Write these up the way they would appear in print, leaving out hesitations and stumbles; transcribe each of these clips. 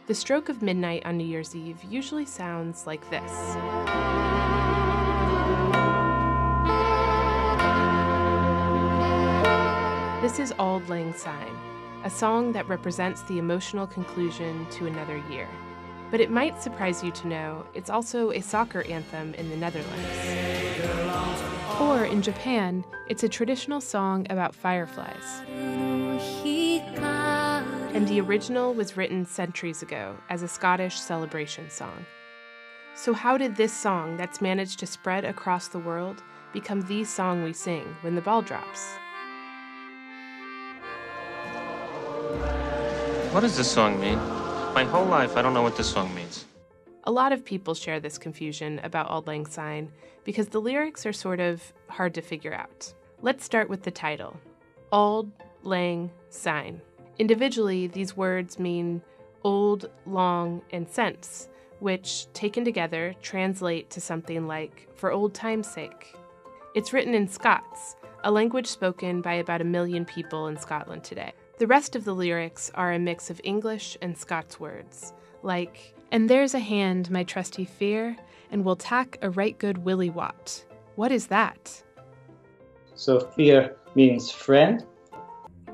The stroke of midnight on New Year's Eve usually sounds like this. This is Auld Lang Syne, a song that represents the emotional conclusion to another year. But it might surprise you to know it's also a soccer anthem in the Netherlands. Or in Japan, it's a traditional song about fireflies. And the original was written centuries ago as a Scottish celebration song. So how did this song that's managed to spread across the world become the song we sing when the ball drops? What does this song mean? My whole life, I don't know what this song means. A lot of people share this confusion about Auld Lang Syne because the lyrics are sort of hard to figure out. Let's start with the title, Auld Lang Syne. Individually, these words mean old, long, and sense, which, taken together, translate to something like, for old time's sake. It's written in Scots, a language spoken by about 1 million people in Scotland today. The rest of the lyrics are a mix of English and Scots words, like, and there's a hand, my trusty fear, and we'll tack a right good willy wat. What is that? So fear means friend.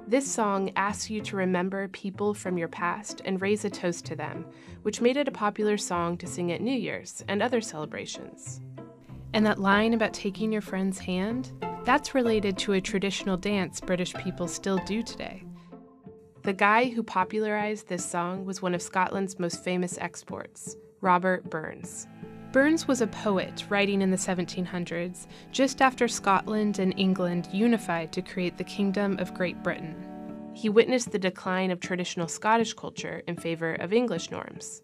This song asks you to remember people from your past and raise a toast to them, which made it a popular song to sing at New Year's and other celebrations. And that line about taking your friend's hand, that's related to a traditional dance British people still do today. The guy who popularized this song was one of Scotland's most famous exports, Robert Burns. Burns was a poet writing in the 1700s, just after Scotland and England unified to create the Kingdom of Great Britain. He witnessed the decline of traditional Scottish culture in favor of English norms.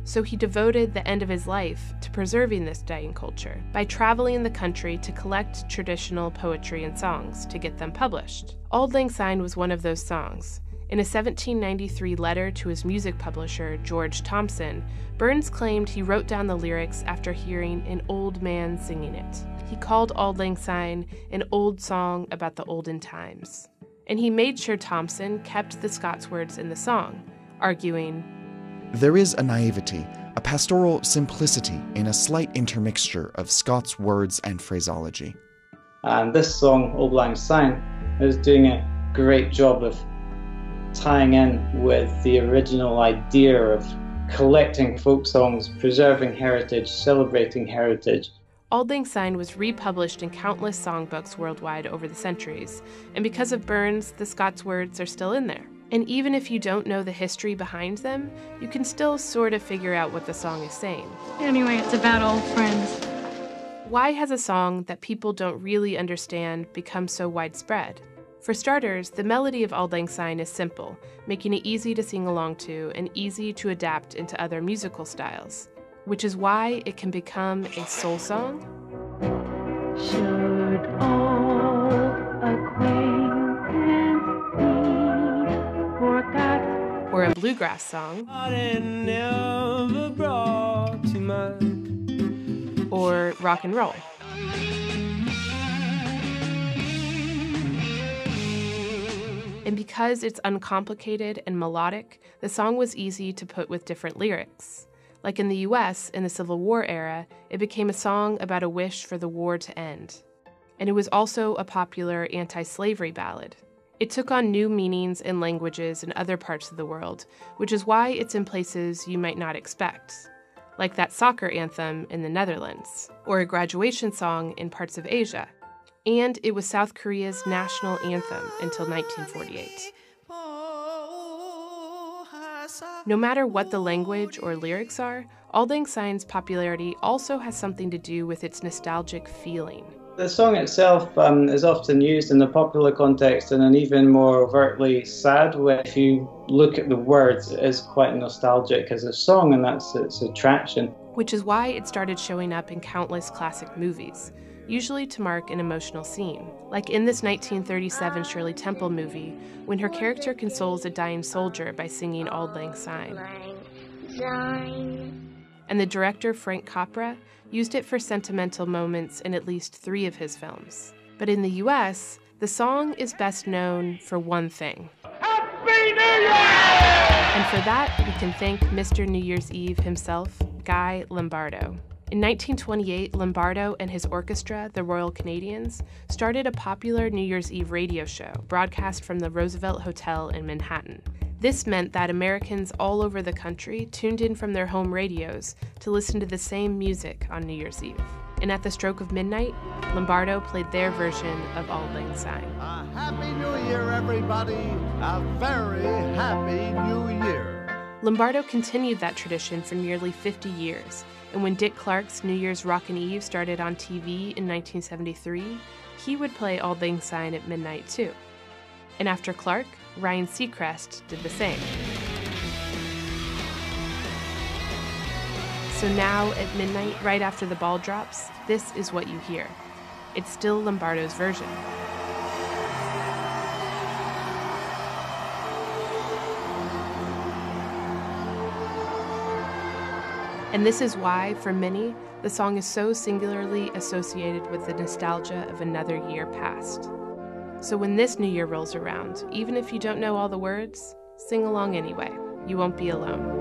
So he devoted the end of his life to preserving this dying culture by traveling the country to collect traditional poetry and songs to get them published. Auld Lang Syne was one of those songs. In a 1793 letter to his music publisher, George Thomson, Burns claimed he wrote down the lyrics after hearing an old man singing it. He called Auld Lang Syne an old song about the olden times. And he made sure Thomson kept the Scots words in the song, arguing, there is a naivety, a pastoral simplicity in a slight intermixture of Scots words and phraseology. And this song, Auld Lang Syne, is doing a great job of tying in with the original idea of collecting folk songs, preserving heritage, celebrating heritage. Auld Lang Syne was republished in countless songbooks worldwide over the centuries, and because of Burns, the Scots words are still in there. And even if you don't know the history behind them, you can still sort of figure out what the song is saying. Anyway, it's about old friends. Why has a song that people don't really understand become so widespread? For starters, the melody of Auld Lang Syne is simple, making it easy to sing along to and easy to adapt into other musical styles, which is why it can become a soul song. Should old acquaintance be forgot? Or a bluegrass song. Or rock and roll. And because it's uncomplicated and melodic, the song was easy to put with different lyrics. Like in the US, in the Civil War era, it became a song about a wish for the war to end. And it was also a popular anti-slavery ballad. It took on new meanings in languages in other parts of the world, which is why it's in places you might not expect, like that soccer anthem in the Netherlands, or a graduation song in parts of Asia. And it was South Korea's national anthem until 1948. No matter what the language or lyrics are, Auld Lang Syne's popularity also has something to do with its nostalgic feeling. The song itself is often used in the popular context in an even more overtly sad way. If you look at the words, it is quite nostalgic as a song, and that's its attraction. Which is why it started showing up in countless classic movies, usually to mark an emotional scene, like in this 1937 Shirley Temple movie, when her character consoles a dying soldier by singing Auld Lang Syne. And the director Frank Capra used it for sentimental moments in at least 3 of his films. But in the US, the song is best known for one thing. Happy New Year! And for that, we can thank Mr. New Year's Eve himself, Guy Lombardo. In 1928, Lombardo and his orchestra, the Royal Canadians, started a popular New Year's Eve radio show broadcast from the Roosevelt Hotel in Manhattan. This meant that Americans all over the country tuned in from their home radios to listen to the same music on New Year's Eve. And at the stroke of midnight, Lombardo played their version of Auld Lang Syne. A Happy New Year, everybody! A very Happy New Year! Lombardo continued that tradition for nearly 50 years, and when Dick Clark's New Year's Rockin' Eve started on TV in 1973, he would play Auld Lang Syne at midnight too. And after Clark, Ryan Seacrest did the same. So now at midnight, right after the ball drops, this is what you hear. It's still Lombardo's version. And this is why, for many, the song is so singularly associated with the nostalgia of another year past. So when this new year rolls around, even if you don't know all the words, sing along anyway. You won't be alone.